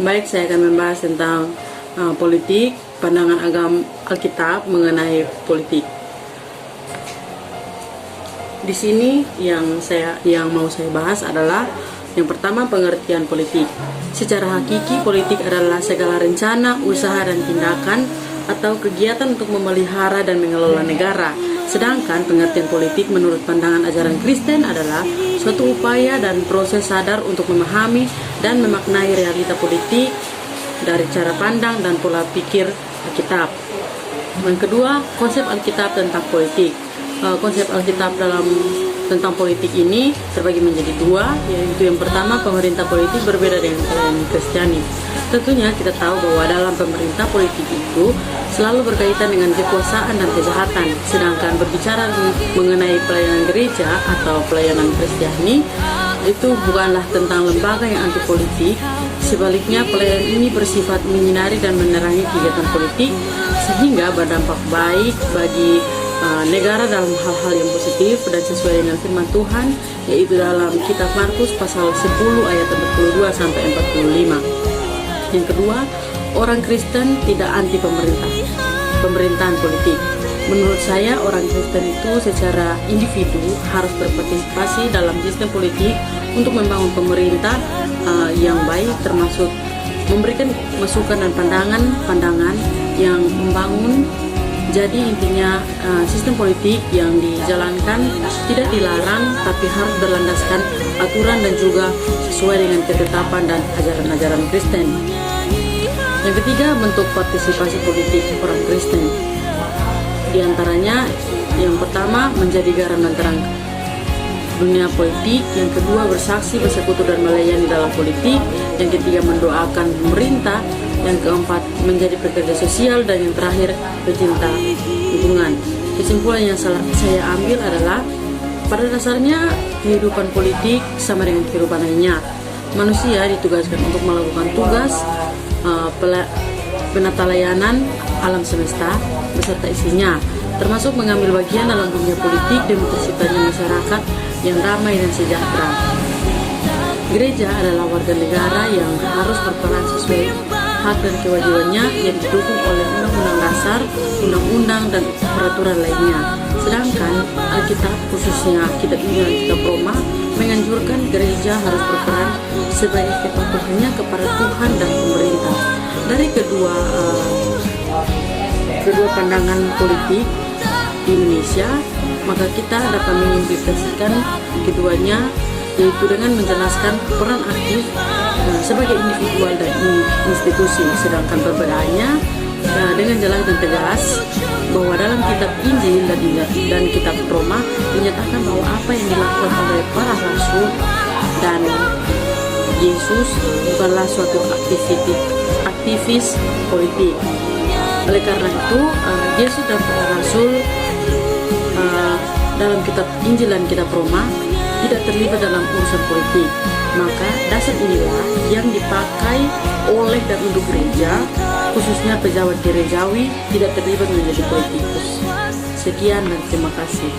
Baik, saya akan membahas tentang politik, pandangan agama Alkitab mengenai politik. Di sini yang mau saya bahas adalah yang pertama, pengertian politik. Secara hakiki, politik adalah segala rencana, usaha dan tindakan atau kegiatan untuk memelihara dan mengelola negara. Sedangkan pengertian politik menurut pandangan ajaran Kristen adalah suatu upaya dan proses sadar untuk memahami dan memaknai realita politik dari cara pandang dan pola pikir Alkitab. Yang kedua, konsep Alkitab tentang politik. Konsep Alkitab tentang politik ini terbagi menjadi dua, yaitu yang pertama, pemerintah politik berbeda dengan pelayanan Kristiani. Tentunya kita tahu bahwa dalam pemerintah politik itu selalu berkaitan dengan kekuasaan dan kejahatan. Sedangkan berbicara mengenai pelayanan gereja atau pelayanan Kristiani, itu bukanlah tentang lembaga yang anti politik. Sebaliknya, pelayanan ini bersifat menyinari dan menerangi kegiatan politik sehingga berdampak baik bagi negara dalam hal-hal yang positif dan sesuai dengan firman Tuhan, yaitu dalam kitab Markus pasal 10 ayat 42 sampai 45. Yang kedua, orang Kristen tidak anti pemerintahan politik. Menurut saya, orang Kristen itu secara individu harus berpartisipasi dalam sistem politik untuk membangun pemerintah yang baik, termasuk memberikan masukan dan pandangan yang membangun. Jadi intinya, sistem politik yang dijalankan tidak dilarang, tapi harus berlandaskan aturan dan juga sesuai dengan ketetapan dan ajaran-ajaran Kristen. Yang ketiga, bentuk partisipasi politik orang Kristen. Di antaranya, yang pertama, menjadi garam dan terang dunia politik. Yang kedua, bersaksi, bersekutu dan melayani dalam politik. Yang ketiga, mendoakan pemerintah. Yang keempat, menjadi pekerja sosial. Dan yang terakhir, pecinta lingkungan. Kesimpulan yang saya ambil adalah, pada dasarnya kehidupan politik sama dengan kehidupan lainnya. Manusia ditugaskan untuk melakukan tugas penata layanan alam semesta beserta isinya, termasuk mengambil bagian dalam dunia politik demi terciptanya masyarakat yang damai dan sejahtera. Gereja adalah warga negara yang harus berperan sesuai hak dan kewajibannya yang didukung oleh undang-undang dasar, undang-undang dan peraturan lainnya. Sedangkan Alkitab, khususnya kitab Injil dan kitab Roma, menganjurkan gereja harus berperan sebagai kepatuhannya kepada Tuhan dan pemerintah. Dari kedua pandangan politik di Indonesia, maka kita dapat mengimplikasikan keduanya, yaitu dengan menjelaskan peran aktif sebagai individual dan institusi. Sedangkan perbedaannya dengan jelas dan tegas bahwa dalam kitab Injil dan kitab Roma dinyatakan bahwa apa yang dilakukan oleh para rasul dan Yesus bukanlah suatu aktivis politik. Oleh karena itu, Yesus dan para rasul dalam kitab Injil dan kitab Roma tidak terlibat dalam urusan politik. Maka dasar inilah yang dipakai oleh dan untuk gereja, khususnya pejabat gerejawi, tidak terlibat menjadi politikus. Sekian dan terima kasih.